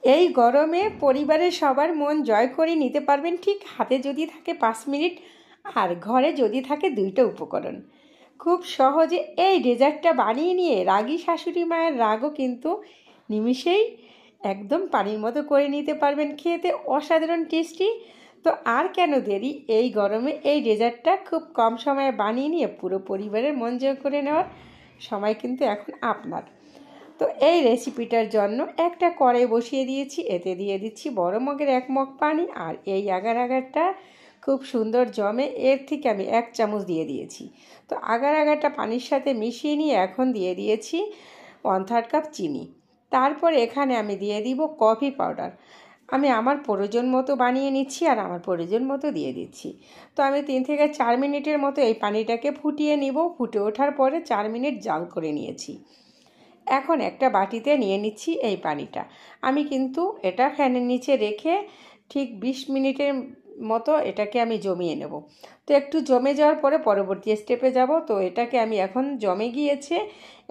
এই গরমে পরিবারের সবার মন জয় করে নিতে পারবেন ঠিক হাতে যদি থাকে 5 মিনিট আর ঘরে যদি থাকে 2টা উপকরণ। খুব সহজে এই ডেজার্টটা বানিয়ে নিয়ে রাগী শাশুড়ি মায়ের রাগও কিন্তু নিমিষেই একদম পানির মতো করে নিতে পারবেন। খেতে অসাধারণ টেস্টি। তো আর কেন দেরি, এই গরমে এই ডেজার্টটা খুব কম সময়ে বানিয়ে নিয়ে পুরো পরিবারের মন জয় করে নেওয়ার সময় কিন্তু এখন আপনার। তো এই রেসিপিটার জন্য একটা কড়াই বসিয়ে দিয়েছি, এতে দিয়ে দিচ্ছি বড় মগের 1 মগ পানি। আর এই আগার আগারটা খুব সুন্দর জমে, এর থেকে আমি 1 চামচ দিয়ে দিয়েছি। তো আগার আগারটা পানির সাথে মিশিয়ে নিয়ে এখন দিয়ে দিয়েছি 1/3 কাপ চিনি। তারপর এখানে আমি দিয়ে দিব কফি পাউডার। আমি আমার প্রয়োজন মতো বানিয়ে নিচ্ছি আর আমার প্রয়োজন মতো দিয়ে দিচ্ছি। তো আমি 3 থেকে 4 মিনিটের মতো এই পানিটাকে ফুটিয়ে নিব। ফুটে ওঠার পরে 4 মিনিট জাল করে নিয়েছি। এখন একটা বাটিতে নিয়ে নিচ্ছি এই পানিটা। আমি কিন্তু এটা ফ্যানের নিচে রেখে ঠিক 20 মিনিটের মতো এটাকে আমি জমিয়ে নেব। তো একটু জমে যাওয়ার পরে পরবর্তী স্টেপে যাব। তো এটাকে আমি এখন জমে গিয়েছে,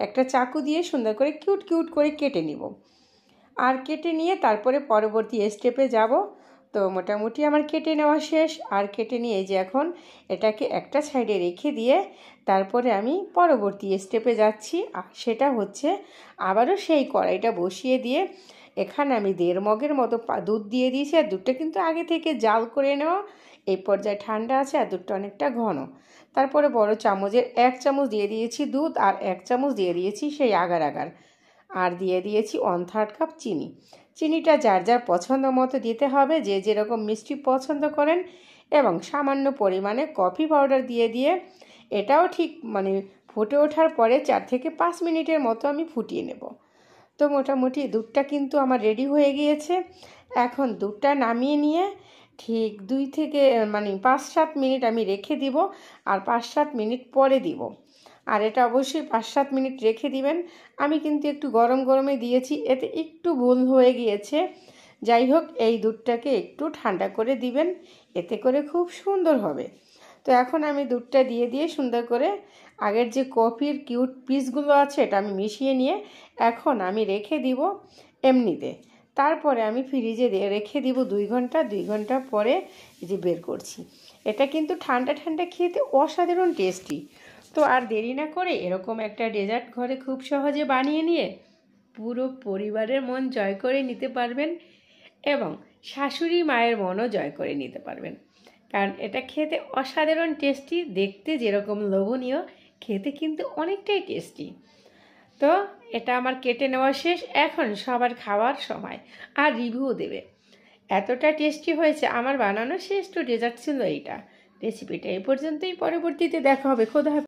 একটা চাকু দিয়ে সুন্দর করে কিউট কিউট করে কেটে নিব। আর কেটে নিয়ে তারপরে পরবর্তী স্টেপে যাব। তো মোটামুটি আমার কেটে নেওয়া শেষ। আর কেটে নিয়ে যে এখন এটাকে একটা সাইডে রেখে দিয়ে তারপরে আমি পরবর্তী স্টেপে যাচ্ছি। আর সেটা হচ্ছে আবারও সেই কড়াইটা বসিয়ে দিয়ে এখানে আমি 1.5 মগের মতো দুধ দিয়ে দিয়েছি। আর দুধটা কিন্তু আগে থেকে জাল করে নেওয়া, এই পর্যায়ে ঠান্ডা আছে আর দুধটা অনেকটা ঘন। তারপরে বড় চামচের 1 চামচ দিয়ে দিয়েছি দুধ আর 1 চামচ দিয়ে দিয়েছি সেই আগার আগার। আর দিয়ে দিয়েছি 1/3 কাপ চিনি। চিনিটা যার যার পছন্দ মতো দিতে হবে, যে যেরকম মিষ্টি পছন্দ করেন। এবং সামান্য পরিমাণে কফি পাউডার দিয়ে এটাও ঠিক ফুটে ওঠার পরে 4 থেকে 5 মিনিটের মতো আমি ফুটিয়ে নেব। তো মোটামুটি দুধটা কিন্তু আমার রেডি হয়ে গিয়েছে। এখন দুধটা নামিয়ে নিয়ে ঠিক 2 থেকে 5-7 মিনিট আমি রেখে দিব। আর 5-7 মিনিট পরে দিব। আর এটা অবশ্যই 5-7 মিনিট রেখে দিবেন। আমি কিন্তু একটু গরম গরমে দিয়েছি, এতে একটু ভুল হয়ে গিয়েছে। যাই হোক, এই দুধটাকে একটু ঠান্ডা করে দিবেন, এতে করে খুব সুন্দর হবে। তো এখন আমি দুধটা দিয়ে সুন্দর করে আগের যে কফির কিউট পিসগুলো আছে এটা আমি মিশিয়ে নিয়ে এখন আমি রেখে দিব এমনিতে। তারপরে আমি ফ্রিজে রেখে দিব 2 ঘন্টা। 2 ঘন্টা পরে যে বের করছি। এটা কিন্তু ঠান্ডা ঠান্ডা খেতে অসাধারণ টেস্টি। তো আর দেরি না করে এরকম একটা ডেজার্ট ঘরে খুব সহজে বানিয়ে নিয়ে পুরো পরিবারের মন জয় করে নিতে পারবেন এবং শাশুড়ি মায়ের মনও জয় করে নিতে পারবেন। কারণ এটা খেতে অসাধারণ টেস্টি, দেখতে যেরকম লোভনীয়, খেতে কিন্তু অনেকটাই টেস্টি। তো এটা আমার কেটে নেওয়া শেষ, এখন সবার খাওয়ার সময় আর রিভিউ দেবে। এতটা টেস্টি হয়েছে, আমার বানানো শ্রেষ্ঠ ডেজার্ট ছিল এইটা। রেসিপিটা এই পর্যন্তই, পরবর্তীতে দেখা হবে। খোদা হাফেজ।